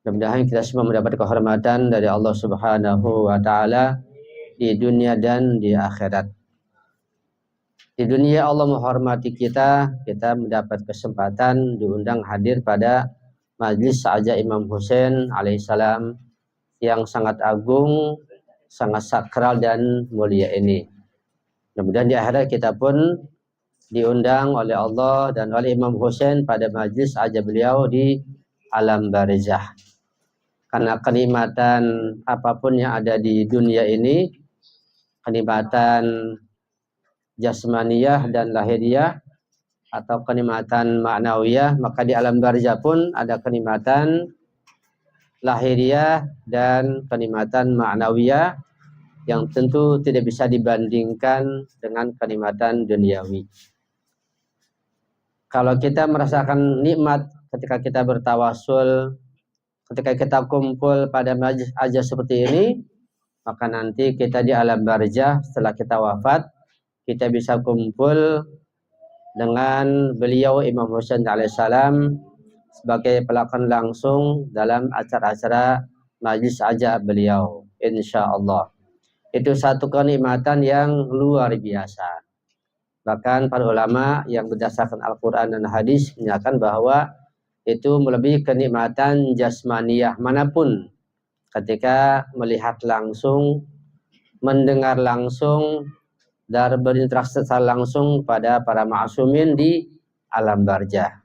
Mudah-mudahan kita semua mendapat kehormatan dari Allah Subhanahu wa taala di dunia dan di akhirat. Di dunia Allah menghormati kita mendapat kesempatan diundang hadir pada majlis saja Imam Husain alaihissalam yang sangat agung, sangat sakral dan mulia ini. Mudah-mudahan di akhirat kita pun diundang oleh Allah dan oleh Imam Husain pada majlis saja beliau di alam barzah. Karena kenikmatan apapun yang ada di dunia ini, kenikmatan jasmaniyah dan lahiriah atau kenikmatan ma'nawiyah, maka di alam barzah pun ada kenikmatan lahiriah dan kenikmatan ma'nawiyah yang tentu tidak bisa dibandingkan dengan kenikmatan duniawi. Kalau kita merasakan nikmat ketika kita bertawasul, ketika kita kumpul pada majlis aja seperti ini, maka nanti kita di alam barzah setelah kita wafat, kita bisa kumpul dengan beliau Imam Husain alaihissalam sebagai pelakon langsung dalam acara-acara majlis aja beliau, insya Allah. Itu satu kenikmatan yang luar biasa. Bahkan para ulama yang berdasarkan Al-Quran dan hadis menyatakan bahwa itu melebihi kenikmatan jasmaniyah manapun ketika melihat langsung, mendengar langsung, dan berinteraksi secara langsung pada para ma'asumin di alam barzah.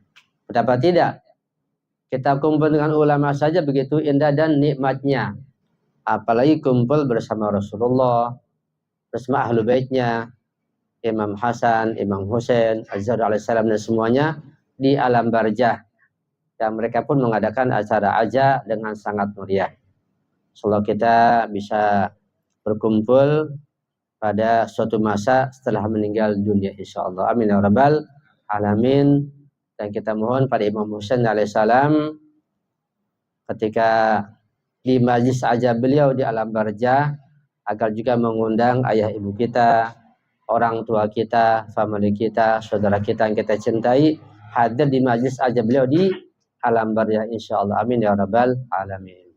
Betapa tidak? Kita kumpul dengan ulama saja begitu indah dan nikmatnya. Apalagi kumpul bersama Rasulullah, bersama ahlu baitnya, Imam Hasan, Imam Husain, Az-Zahra alaihissalam dan semuanya di alam barzah. Dan mereka pun mengadakan acara aja dengan sangat meriah. Semoga kita bisa berkumpul pada suatu masa setelah meninggal dunia insyaallah. Amin ya rabbal alamin. Dan kita mohon pada Imam Husain alaihissalam ketika di majlis aja beliau di alam barzah agar juga mengundang ayah ibu kita, orang tua kita, family kita, saudara kita yang kita cintai hadir di majlis aja beliau di alam barzah insyaallah. Amin ya rabbal alamin.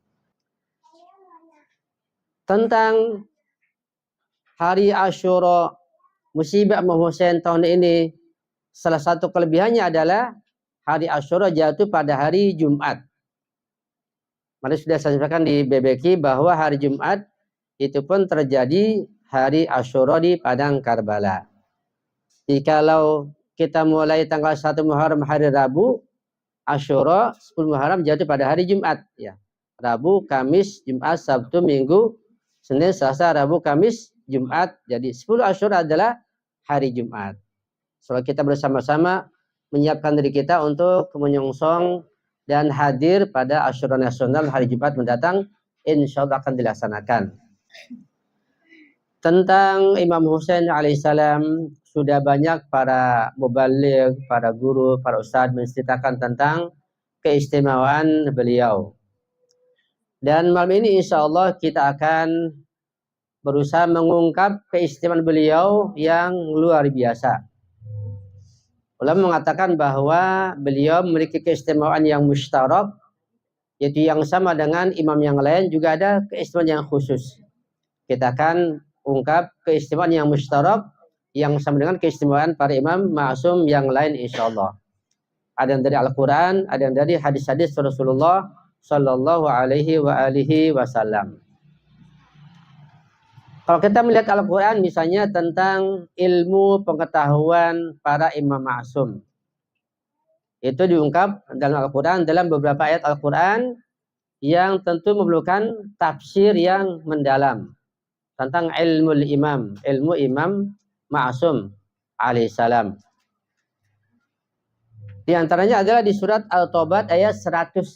Tentang hari Asyura musibah Imam Husain tahun ini, salah satu kelebihannya adalah hari Asyura jatuh pada hari Jumat. Mari sudah saya sampaikan di BBQ bahwa hari Jumat itu pun terjadi hari Asyura di Padang Karbala. Jikalau kita mulai tanggal 1 Muharram hari Rabu, Asyura 10 Muharram jatuh pada hari Jumat. Ya. Rabu, Kamis, Jumat, Sabtu, Minggu, Senin, Selasa, Rabu, Kamis, Jumat. Jadi 10 Asyura adalah hari Jumat. So kita bersama-sama menyiapkan diri kita untuk menyongsong dan hadir pada Asyura Nasional hari Jumat mendatang, insya Allah akan dilaksanakan. Tentang Imam Husain alaihissalam sudah banyak para mubaligh, para guru, para ustadz menceritakan tentang keistimewaan beliau. Dan malam ini insya Allah kita akan berusaha mengungkap keistimewaan beliau yang luar biasa. Ulama mengatakan bahwa beliau memiliki keistimewaan yang mustarak, yaitu yang sama dengan imam yang lain, juga ada keistimewaan yang khusus. Kita akan ungkap keistimewaan yang mustarak yang sama dengan keistimewaan para imam ma'sum yang lain insyaallah. Ada yang dari Al-Quran, ada yang dari hadis-hadis Rasulullah Sallallahu Alaihi Wasallam. Kalau kita melihat Al-Quran misalnya tentang ilmu pengetahuan para imam ma'sum, itu diungkap dalam Al-Quran dalam beberapa ayat Al-Quran yang tentu memerlukan tafsir yang mendalam tentang ilmu imam ma'sum alaihissalam. Di antaranya adalah di surat Al-Taubat ayat 105.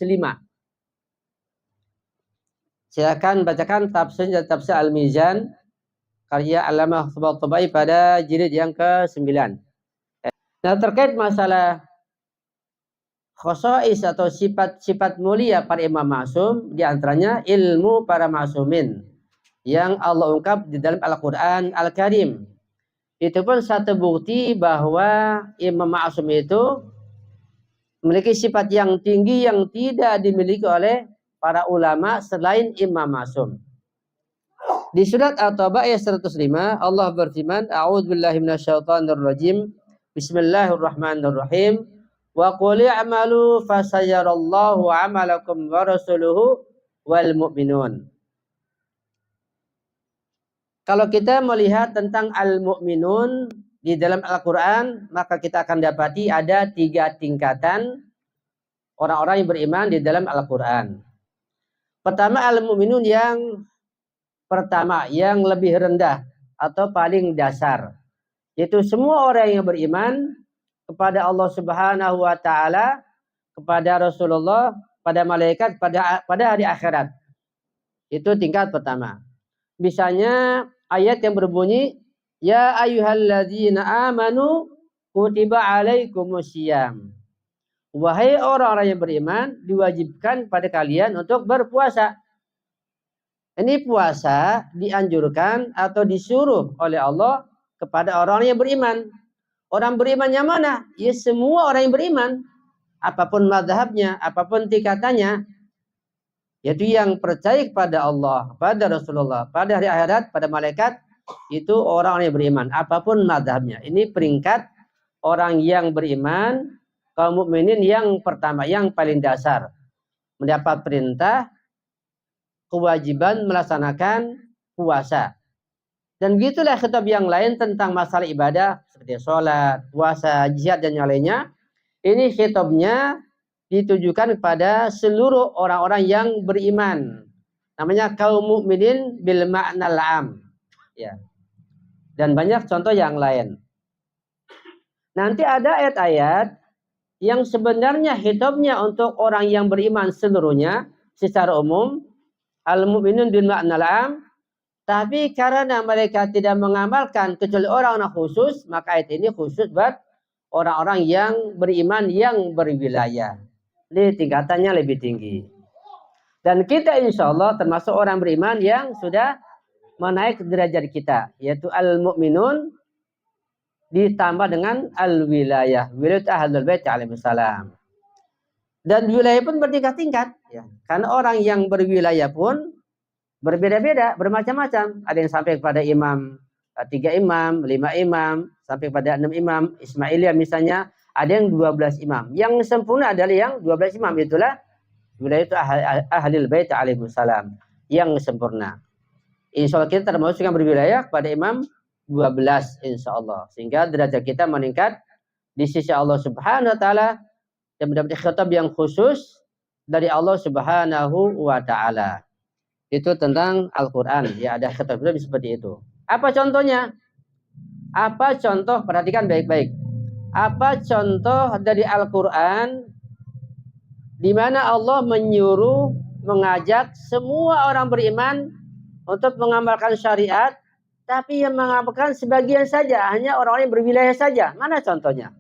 Silakan bacakan tafsir Al-Mizan karya Allamah Tabatabai pada jilid yang ke-9. Nah, terkait masalah khosais atau sifat-sifat mulia para imam ma'sum, di antaranya ilmu para ma'sumin yang Allah ungkap di dalam Al-Quran Al-Karim. Itu pun satu bukti bahwa imam ma'sum itu memiliki sifat yang tinggi yang tidak dimiliki oleh para ulama selain Imam Ma'sum. Di surat At-Taubah ayat 105 Allah berfirman, A'udzubillahi minasyaitonirrajim. Bismillahirrahmanirrahim. Wa qul i'malu fasayarallahu 'amalakum wa rasuluhu wal mu'minun. Kalau kita melihat tentang al-mu'minun di dalam Al-Quran, maka kita akan dapati ada 3 tingkatan orang-orang yang beriman di dalam Al-Quran. Pertama, al-mu'minun yang pertama, yang lebih rendah atau paling dasar, yaitu semua orang yang beriman kepada Allah Subhanahu wa taala, kepada Rasulullah, pada malaikat, pada hari akhirat. Itu tingkat pertama. Misalnya ayat yang berbunyi, ya ayyuhalladzina amanu kutiba alaikumusiyam. Wahai orang-orang yang beriman, diwajibkan pada kalian untuk berpuasa. Ini puasa dianjurkan atau disuruh oleh Allah kepada orang yang beriman. Orang beriman yang mana? Ya semua orang yang beriman. Apapun mazhabnya, apapun tingkatannya. Yaitu yang percaya kepada Allah, pada Rasulullah, pada hari akhirat, pada malaikat. Itu orang yang beriman. Apapun mazhabnya. Ini peringkat orang yang beriman, kaum mukminin yang pertama, yang paling dasar. Mendapat perintah, kewajiban melaksanakan puasa. Dan gitulah khitab yang lain tentang masalah ibadah seperti sholat, puasa, jihad dan yang lainnya. Ini khitabnya ditujukan kepada seluruh orang-orang yang beriman. Namanya kaum mukminin bil ma'nal am. Ya. Dan banyak contoh yang lain. Nanti ada ayat-ayat yang sebenarnya khitabnya untuk orang yang beriman seluruhnya secara umum. Al-mu'minun bil ma'nal am, tapi karena mereka tidak mengamalkan kecuali orang-orang khusus, maka ayat ini khusus buat orang-orang yang beriman yang berwilayah. Ini tingkatannya lebih tinggi. Dan kita insya Allah termasuk orang beriman yang sudah menaik derajat kita, yaitu al-mu'minun ditambah dengan al-wilayah. Wilayah ahlul bait alaihissalam. Dan wilayah pun bertingkat-tingkat. Ya. Karena orang yang berwilayah pun berbeda-beda, bermacam-macam. Ada yang sampai kepada imam, 3 imam, 5 imam, sampai pada 6 imam. Ismailiyah misalnya, ada yang 12 imam. Yang sempurna adalah yang 12 imam. Itulah wilayah itu ahlul bait alaihissalam. Yang sempurna. Insya Allah kita termasuk yang berwilayah pada imam 12 insya Allah. Sehingga derajat kita meningkat di sisi Allah Subhanahu wa ta'ala. Dan mendapat khitab yang khusus dari Allah Subhanahu wa ta'ala. Itu tentang Al-Quran. Ya, ada khitab seperti itu. Apa contohnya? Apa contoh? Perhatikan baik-baik. Apa contoh dari Al-Quran di mana Allah menyuruh, mengajak semua orang beriman untuk mengamalkan syariat, tapi yang mengamalkan sebagian saja, hanya orang-orang yang berwilayah saja. Mana contohnya?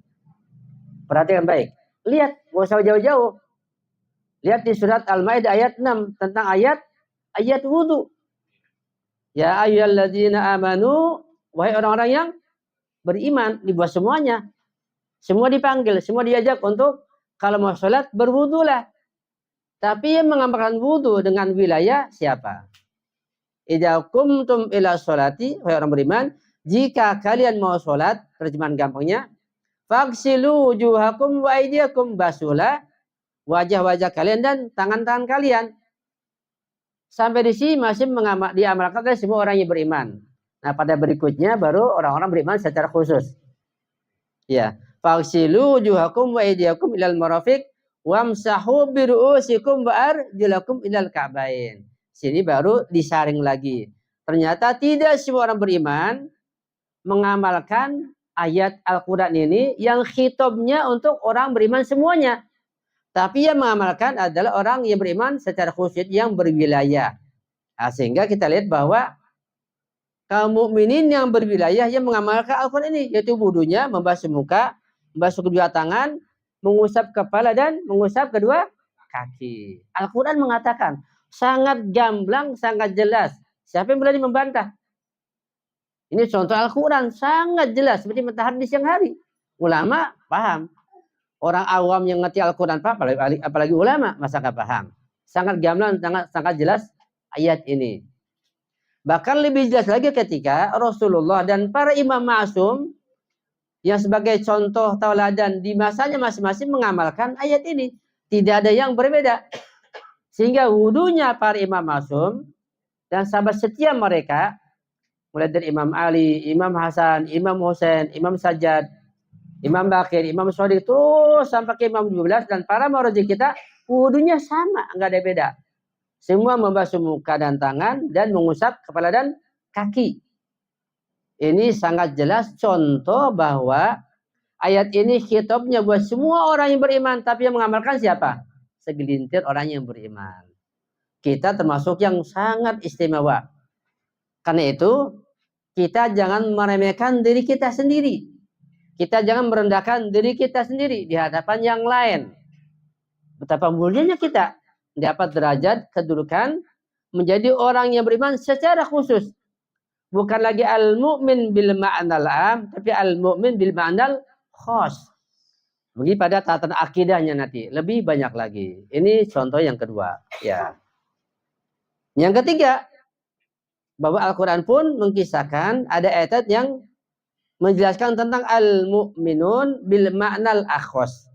Perhatikan baik. Lihat, gak usah jauh-jauh. Lihat di surat Al-Maidah ayat 6 tentang ayat wudu. Ya ayyuhalladzina amanu, wahai orang-orang yang beriman, dibuat semuanya. Semua dipanggil, semua diajak untuk kalau mau sholat berwudulah. Tapi yang mengamalkan wudu dengan wilayah siapa? Idza qumtum ila sholati, wahai orang beriman, jika kalian mau sholat, terjemahan gampangnya, faghsilu wujuhakum wa aydiyakum, basuhlah wajah-wajah kalian dan tangan-tangan kalian. Sampai di sini masih diamalkan oleh semua orang yang beriman. Nah, pada berikutnya baru orang-orang beriman secara khusus. Ya, faghsilu wujuhakum wa aydiyakum ilal marafiq wamsahu bi ru'usikum wa arjulakum ilal ka'bain. Sini baru disaring lagi. Ternyata tidak semua orang beriman mengamalkan ayat Al-Quran ini yang khitabnya untuk orang beriman semuanya. Tapi yang mengamalkan adalah orang yang beriman secara khusus yang berwilayah. Nah, sehingga kita lihat bahwa kaum mukminin yang berwilayah yang mengamalkan Al-Quran ini, yaitu wudunya, membasuh muka, membasuh kedua tangan, mengusap kepala dan mengusap kedua kaki. Al-Quran mengatakan sangat gamblang, sangat jelas. Siapa yang berani membantah? Ini contoh Al-Quran, sangat jelas. Seperti matahari di siang hari. Ulama paham. Orang awam yang ngerti Al-Quran, apalagi ulama, masa nggak paham? Sangat gamblang, sangat jelas ayat ini. Bahkan lebih jelas lagi ketika Rasulullah dan para imam ma'sum yang sebagai contoh tauladan di masanya masing-masing mengamalkan ayat ini. Tidak ada yang berbeda. Sehingga wudunya para imam ma'sum dan sahabat setia mereka, mulai dari Imam Ali, Imam Hasan, Imam Husain, Imam Sajjad, Imam Bakir, Imam Shadiq, terus sampai ke Imam 12 dan para maraji kita, wudunya sama, nggak ada beda. Semua membasuh muka dan tangan dan mengusap kepala dan kaki. Ini sangat jelas contoh bahwa ayat ini khitabnya buat semua orang yang beriman, tapi yang mengamalkan siapa? Segelintir orang yang beriman. Kita termasuk yang sangat istimewa. Karena itu, kita jangan meremehkan diri kita sendiri. Kita jangan merendahkan diri kita sendiri di hadapan yang lain. Betapa mulianya kita dapat derajat kedudukan menjadi orang yang beriman secara khusus. Bukan lagi al-mu'min bil ma'nal am, tapi al-mu'min bil ma'nal khas. Bagi pada tatanan akidahnya nanti lebih banyak lagi. Ini contoh yang kedua, ya. Yang ketiga, bahwa Al-Qur'an pun mengisahkan ada ayat yang menjelaskan tentang al-mu'minun bil ma'nal akhos.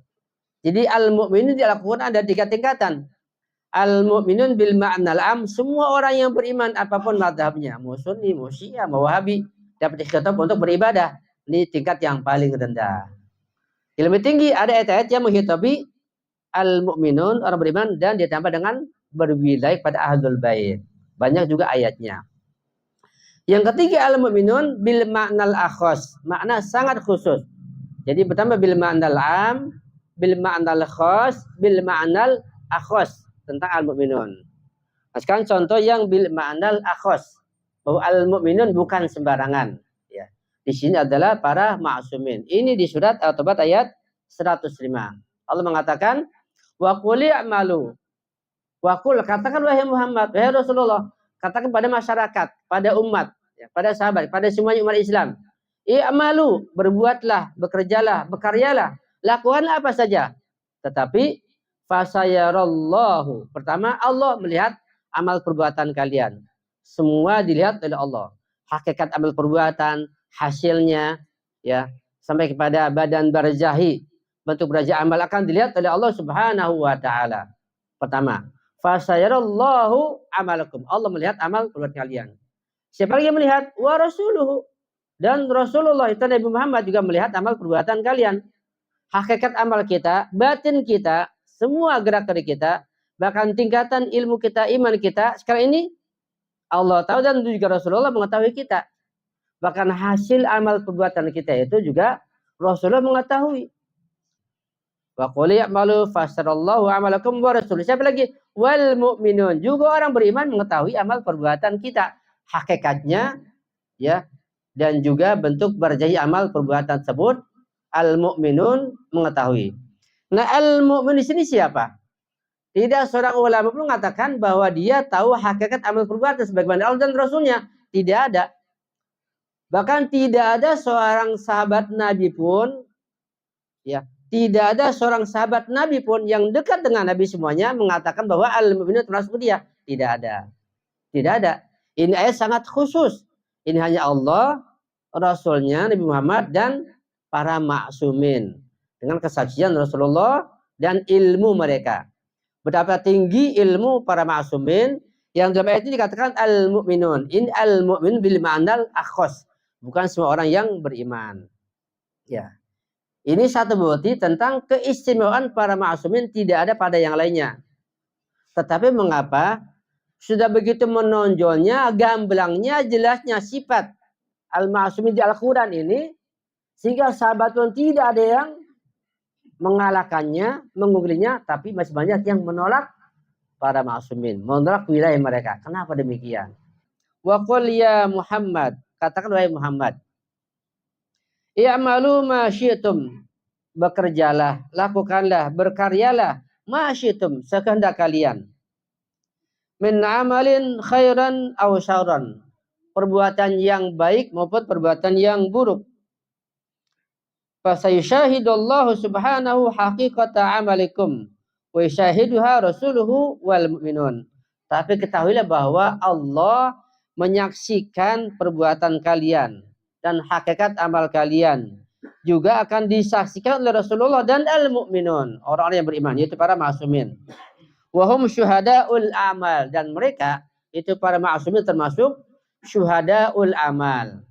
Jadi al-mu'minun di Al-Qur'an ada 3 tingkatan. Al-mu'minun bil ma'nal am, semua orang yang beriman apapun mazhabnya, mau Sunni, mau Syiah, mau Wahabi, dapat dikhitab untuk beribadah. Ini tingkat yang paling rendah. Yang lebih tinggi ada ayat-ayat yang menghitabi al-mu'minun, orang beriman, dan ditambah dengan berwilayah pada ahlul bait. Banyak juga ayatnya. Yang ketiga al-mu'minun bil ma'nal akhos, makna sangat khusus. Jadi pertama bil ma'nal am, bil ma'nal khos, bil ma'nal akhos. Tentang al-mu'minun. Nah, sekarang contoh yang bil ma'nal akhos, bahwa al-mu'minun bukan sembarangan. Ya. Di sini adalah para ma'sumin. Ini di surat At-Taubah ayat 105. Allah mengatakan, wa qul i'malu. Wa qul, katakan wahai Muhammad, wahai Rasulullah, katakan pada masyarakat, pada umat, ya, pada sahabat, pada semuanya umat Islam. I'malu, berbuatlah, bekerjalah, berkaryalah, lakukanlah apa saja. Tetapi fasayarallahu. Pertama, Allah melihat amal perbuatan kalian. Semua dilihat oleh Allah. Hakikat amal perbuatan, hasilnya, ya, sampai kepada badan barzahi, bentuk barzah amal akan dilihat oleh Allah Subhanahu wa taala. Pertama, fasayarallahu amalakum. Allah melihat amal perbuatan kalian. Siapa lagi yang melihat? Wa rasuluhu. Dan Rasulullah itu Nabi Muhammad juga melihat amal perbuatan kalian. Hakikat amal kita, batin kita, semua gerak-gerik kita, bahkan tingkatan ilmu kita, iman kita, sekarang ini Allah tahu dan juga Rasulullah mengetahui kita. Bahkan hasil amal perbuatan kita itu juga Rasulullah mengetahui. Wa qul ya'malu fasarallahu amalakum wa rasul. Siapa lagi? Wal mu'minun. Juga orang beriman mengetahui amal perbuatan kita, hakikatnya, ya, dan juga bentuk berjahi amal perbuatan tersebut. Al mu'minun mengetahui. Nah, al-mu'min di sini siapa? Tidak seorang ulama pun mengatakan bahwa dia tahu hakikat amal perbuatan sebagaimana Allah dan Rasulnya. Tidak ada. Bahkan tidak ada seorang sahabat Nabi pun, ya, tidak ada seorang sahabat Nabi pun yang dekat dengan Nabi semuanya mengatakan bahwa al-mu'min termasuk dia. Tidak ada. Tidak ada. Ini ayat sangat khusus. Ini hanya Allah, Rasulnya, Nabi Muhammad, dan para ma'sumin. Dengan kesaksian Rasulullah dan ilmu mereka. Betapa tinggi ilmu para ma'sumin yang dalam ayat ini dikatakan al-mu'minun. In al-mu'min bil ma'nal akhos. Bukan semua orang yang beriman. Ya. Ini satu bukti tentang keistimewaan para ma'sumin tidak ada pada yang lainnya. Tetapi mengapa sudah begitu menonjolnya, gamblangnya, jelasnya sifat al-ma'sumin di Al-Quran ini, sehingga sahabat pun tidak ada yang mengalahkannya, mengunggulnya, tapi masih banyak yang menolak para ma'sumin, menolak wilayah mereka. Kenapa demikian? Wa qul ya Muhammad, katakan wahai Muhammad, i'malu ma syi'tum, bekerjalah, lakukanlah, berkaryalah, ma syi'tum, sekehendak kalian. Min amalin khairan aw syarran, perbuatan yang baik maupun perbuatan yang buruk. Fasayushahidullahu subhanahu haqiqata amalikum. wa yashahiduha rasuluhu wal mu'minun. Tapi ketahuilah bahwa Allah menyaksikan perbuatan kalian dan hakikat amal kalian. Juga akan disaksikan oleh Rasulullah dan al-mu'minun, orang-orang yang beriman, yaitu para ma'sumin. Wahum syuhadaul amal, dan mereka itu para ma'sumin termasuk syuhadaul amal.